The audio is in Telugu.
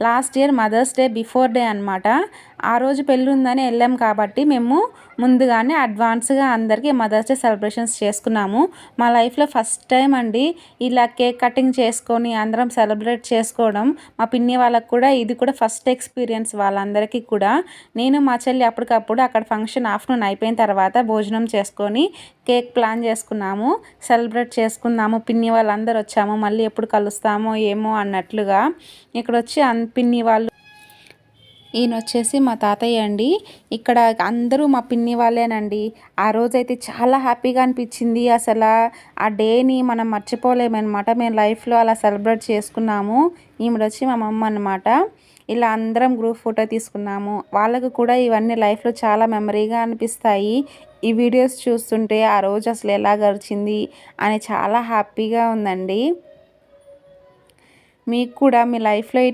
Last year mother's day before day అనమాట. ఆ రోజు పెళ్ళి ఉందని వెళ్ళాం కాబట్టి మేము ముందుగానే అడ్వాన్స్గా అందరికీ మదర్స్ డే సెలబ్రేషన్స్ చేసుకున్నాము. మా లైఫ్లో ఫస్ట్ టైం అండి ఇలా కేక్ కటింగ్ చేసుకొని అందరం సెలబ్రేట్ చేసుకోవడం. మా పిన్ని వాళ్ళకు కూడా ఇది కూడా ఫస్ట్ ఎక్స్పీరియన్స్ వాళ్ళందరికీ కూడా. నేను మా చెల్లి అప్పటికప్పుడు అక్కడ ఫంక్షన్ ఆఫ్టర్నూన్ అయిపోయిన తర్వాత భోజనం చేసుకొని కేక్ ప్లాన్ చేసుకున్నాము, సెలబ్రేట్ చేసుకుందాము. పిన్ని వాళ్ళందరూ వచ్చాము, మళ్ళీ ఎప్పుడు కలుస్తామో ఏమో అన్నట్లుగా. ఇక్కడ వచ్చి పిన్ని వాళ్ళు, ఈయన వచ్చేసి మా తాతయ్య అండి. ఇక్కడ అందరూ మా పిన్ని వాళ్ళేనండి. ఆ రోజైతే చాలా హ్యాపీగా అనిపించింది. అసలు ఆ డేని మనం మర్చిపోలేమన్నమాట. మేము లైఫ్లో అలా సెలబ్రేట్ చేసుకున్నాము. ఈమె వచ్చి మా మమ్మ అన్నమాట. ఇలా అందరం గ్రూప్ ఫోటో తీసుకున్నాము. వాళ్ళకు కూడా ఇవన్నీ లైఫ్లో చాలా మెమరీగా అనిపిస్తాయి. ఈ వీడియోస్ చూస్తుంటే ఆ రోజు అసలు ఎలా గడిచింది అని చాలా హ్యాపీగా ఉందండి. మీకు కూడా మీ లైఫ్లో